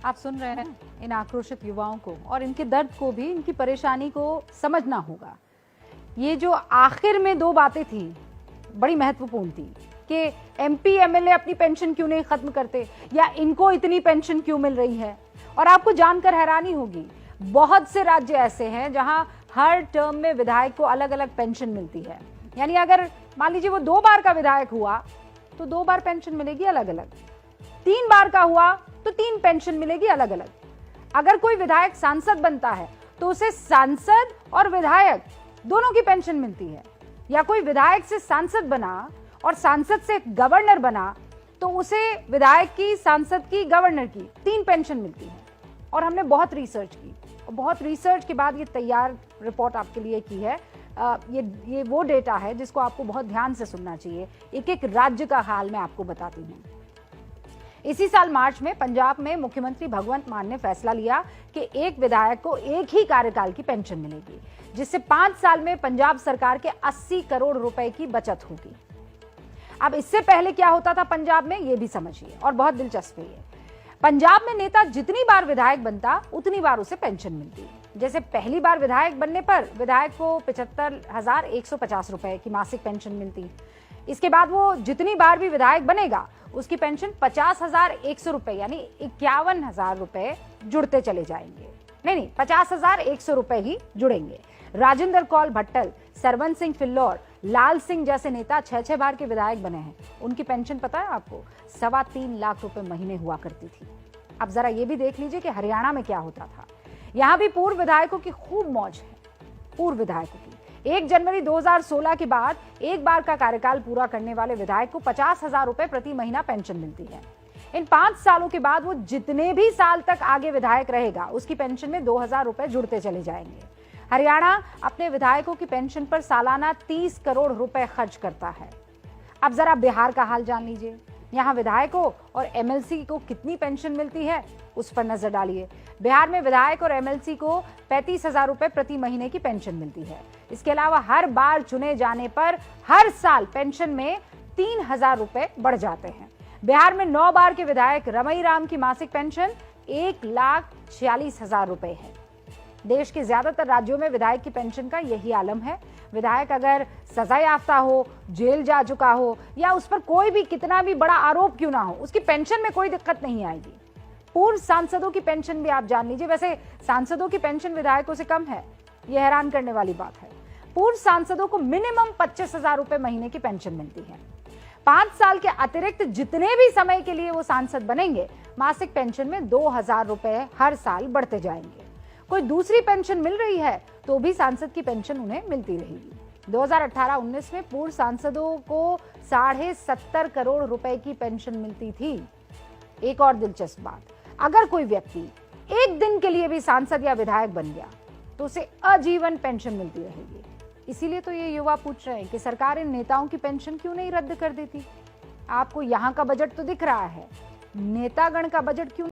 आप सुन रहे हैं इन आक्रोशित युवाओं को, और इनके दर्द को भी, इनकी परेशानी को समझना होगा। ये जो आखिर में दो बातें थी बड़ी महत्वपूर्ण थी कि एमपी एमएलए अपनी पेंशन क्यों नहीं खत्म करते, या इनको इतनी पेंशन क्यों मिल रही है। और आपको जानकर हैरानी होगी, बहुत से राज्य ऐसे हैं जहां हर टर्म में विधायक को अलग अलग पेंशन मिलती है। यानी अगर मान लीजिए वो 2 बार का विधायक हुआ तो 2 बार पेंशन मिलेगी अलग अलग, 3 बार का हुआ तो 3 पेंशन मिलेगी अलग अलग। अगर कोई विधायक सांसद बनता है तो उसे सांसद और विधायक दोनों की पेंशन मिलती है, या कोई विधायक से सांसद बना और सांसद से गवर्नर बना तो उसे विधायक की, सांसद की, गवर्नर की 3 पेंशन मिलती है। और हमने बहुत रिसर्च की, और बहुत रिसर्च के बाद ये तैयार रिपोर्ट आपके लिए की है। ये वो डेटा है जिसको आपको बहुत ध्यान से सुनना चाहिए। एक एक राज्य का हाल मैं आपको बताती हूँ। इसी साल मार्च में पंजाब में मुख्यमंत्री भगवंत मान ने फैसला लिया कि एक विधायक को एक ही कार्यकाल की पेंशन मिलेगी, जिससे 5 साल में पंजाब सरकार के 80 करोड़ रुपए की बचत होगी। अब इससे पहले क्या होता था पंजाब में, ये भी समझिए, और बहुत दिलचस्प है। पंजाब में नेता जितनी बार विधायक बनता उतनी बार उसे पेंशन मिलती। जैसे पहली बार विधायक बनने पर विधायक को 75,150 रुपए की मासिक पेंशन मिलती। इसके बाद वो जितनी बार भी विधायक बनेगा उसकी पेंशन 50,100 रुपए यानी 51,000 रुपए जुड़ते चले जाएंगे। नहीं, 50,100 रुपए ही जुड़ेंगे। राजेंद्र कौल भट्टल, सरवन सिंह फिल्लौर, लाल सिंह जैसे नेता 6 बार के विधायक बने हैं। उनकी पेंशन पता है आपको, 3.25 लाख रुपए महीने हुआ करती थी। अब जरा ये भी देख लीजिए कि हरियाणा में क्या होता था। यहां भी पूर्व विधायकों की खूब मौज है। पूर्व विधायकों की 1 जनवरी 2016 के बाद एक बार का कार्यकाल पूरा करने वाले विधायक को 50,000 रुपए प्रति महीना पेंशन मिलती है। इन 5 सालों के बाद वो जितने भी साल तक आगे विधायक रहेगा उसकी पेंशन में 2,000 रुपए जुड़ते चले जाएंगे। हरियाणा अपने विधायकों की पेंशन पर सालाना 30 करोड़ रुपए खर्च करता है। अब जरा बिहार का हाल जान लीजिए। यहाँ विधायकों और एमएलसी को कितनी पेंशन मिलती है उस पर नजर डालिए। बिहार में विधायक और एमएलसी को 35,000 रुपए प्रति महीने की पेंशन मिलती है। इसके अलावा हर बार चुने जाने पर हर साल पेंशन में 3,000 रुपए बढ़ जाते हैं। बिहार में 9 बार के विधायक रमई राम की मासिक पेंशन 1,46,000 रुपए है। देश के ज्यादातर राज्यों में विधायक की पेंशन का यही आलम है। विधायक अगर सजा याफ्ता हो, जेल जा चुका हो, या उस पर कोई भी कितना भी बड़ा आरोप क्यों ना हो, उसकी पेंशन में कोई दिक्कत नहीं आएगी। पूर्व सांसदों की पेंशन भी आप जान लीजिए। वैसे सांसदों की पेंशन विधायकों से कम है, यह हैरान करने वाली बात है। पूर्व सांसदों को मिनिमम 25,000 रुपए महीने की पेंशन मिलती है। 5 साल के अतिरिक्त जितने भी समय के लिए वो सांसद बनेंगे, मासिक पेंशन में 2,000 रुपए हर साल बढ़ते जाएंगे। कोई दूसरी पेंशन मिल रही है तो भी सांसद की पेंशन उन्हें मिलती रहेगी। 2018-19 में पूर्व सांसदों को 70.5 करोड़ रुपए की पेंशन मिलती थी। एक और दिलचस्प बात, अगर कोई व्यक्ति एक दिन के लिए भी सांसद या विधायक बन गया तो उसे आजीवन पेंशन मिलती रहेगी। इसीलिए तो ये युवा पूछ रहे हैं कि सरकार इन नेताओं की पेंशन क्यों नहीं रद्द कर देती। आपको यहाँ का बजट तो दिख रहा है, नेतागण का बजट क्यों